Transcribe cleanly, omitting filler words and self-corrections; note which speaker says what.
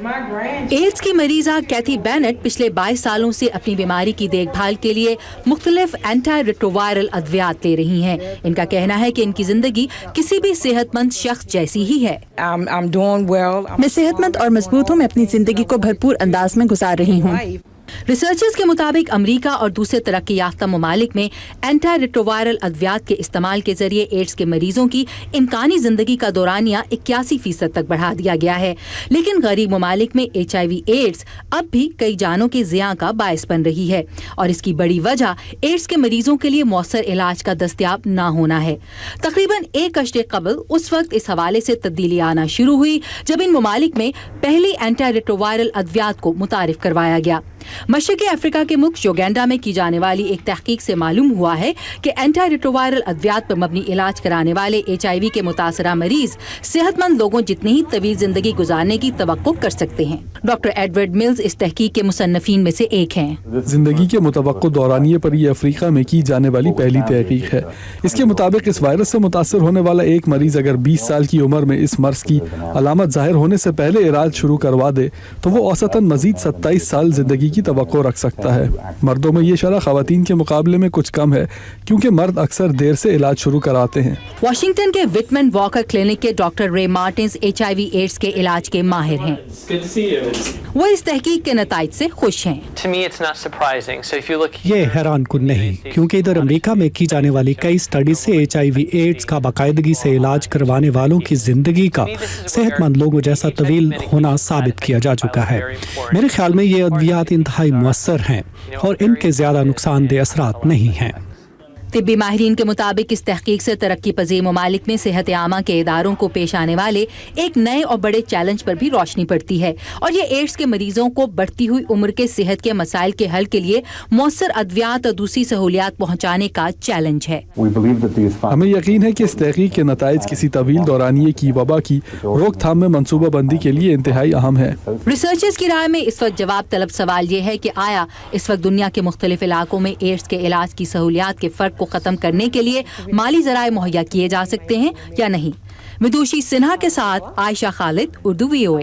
Speaker 1: AIDS کی مریضہ کیتھی Bennet پچھلے 22 سالوں سے اپنی بیماری کی دیکھ بھال کے لیے مختلف اینٹی ریٹرووائرل ادویات لے رہی ہیں۔ ان کا کہنا ہے کہ ان کی زندگی کسی بھی صحت مند شخص جیسی ہی ہے۔
Speaker 2: میں صحت مند اور مضبوط ہوں، میں اپنی زندگی کو بھرپور انداز میں گزار رہی ہوں۔
Speaker 1: ریسرچرز کے مطابق امریکہ اور دوسرے ترقی یافتہ ممالک میں اینٹی ریٹرووائرل ادویات کے استعمال کے ذریعے ایڈز کے مریضوں کی امکانی زندگی کا دورانیہ 81% تک بڑھا دیا گیا ہے، لیکن غریب ممالک میں HIV ایڈز اب بھی کئی جانوں کے زیاں کا باعث بن رہی ہے، اور اس کی بڑی وجہ ایڈز کے مریضوں کے لیے مؤثر علاج کا دستیاب نہ ہونا ہے۔ تقریباً 1 عشرے قبل اس وقت اس حوالے سے تبدیلی آنا شروع ہوئی جب ان ممالک میں پہلی اینٹی ریٹرووائرل ادویات کو متعارف کروایا گیا۔ مشرقی افریقہ کے ملک یوگینڈا میں کی جانے والی ایک تحقیق سے معلوم ہوا ہے کہ اینٹی ریٹرووائرل ادویات پر مبنی علاج کرانے والے HIV کے متاثرہ مریض صحت مند لوگوں جتنی ہی طویل زندگی گزارنے کی توقع کر سکتے ہیں۔ ڈاکٹر ایڈورڈ ملز اس تحقیق کے مصنفین میں سے ایک ہیں۔
Speaker 3: زندگی کے متوقع دورانیے پر یہ افریقہ میں کی جانے والی پہلی تحقیق ہے۔ اس کے مطابق اس وائرس سے متاثر ہونے والا ایک مریض اگر 20 سال کی عمر میں اس مرض کی علامت ظاہر ہونے سے پہلے علاج شروع کروا دے تو وہ اوسطاً مزید 27 سال زندگی کی توقع رکھ سکتا ہے۔ مردوں میں یہ شرح خواتین کے مقابلے میں کچھ کم ہے کیونکہ مرد اکثر دیر سے علاج شروع کراتے ہیں۔
Speaker 1: واشنگٹن کے وٹمن واکر کلینک کے ڈاکٹر رے مارٹنز HIV ایڈز کے علاج کے ماہر ہیں۔ وہ اس تحقیق کے نتائج سے خوش ہیں۔
Speaker 4: یہ حیران کن نہیں، کیونکہ ادھر امریکہ میں کی جانے والی کئی اسٹڈیز سے HIV ایڈز کا باقاعدگی سے علاج کروانے والوں کی زندگی کا صحت مند لوگوں جیسا طویل ہونا ثابت کیا جا چکا ہے۔ میرے خیال میں یہ ادویات انتہائی مؤثر ہیں اور ان کے زیادہ نقصان دہ اثرات نہیں ہیں۔
Speaker 1: طبی ماہرین کے مطابق اس تحقیق سے ترقی پذیر ممالک میں صحت عامہ کے اداروں کو پیش آنے والے ایک نئے اور بڑے چیلنج پر بھی روشنی پڑتی ہے، اور یہ ایڈز کے مریضوں کو بڑھتی ہوئی عمر کے صحت کے مسائل کے حل کے لیے مؤثر ادویات اور دوسری سہولیات پہنچانے کا چیلنج ہے۔
Speaker 3: ہمیں یقین ہے کہ اس تحقیق کے نتائج کسی طویل دورانیے کی وبا کی روک تھام میں منصوبہ بندی کے لیے انتہائی اہم ہے۔
Speaker 1: ریسرچرز کی رائے میں اس وقت جواب طلب سوال یہ ہے کہ آیا اس وقت دنیا کے مختلف علاقوں میں ایڈز کے علاج کی سہولیات کے فرق کو ختم کرنے کے لیے مالی ذرائع مہیا کیے جا سکتے ہیں یا نہیں؟ ودوشی سنہا کے ساتھ عائشہ خالد، اردو VOA۔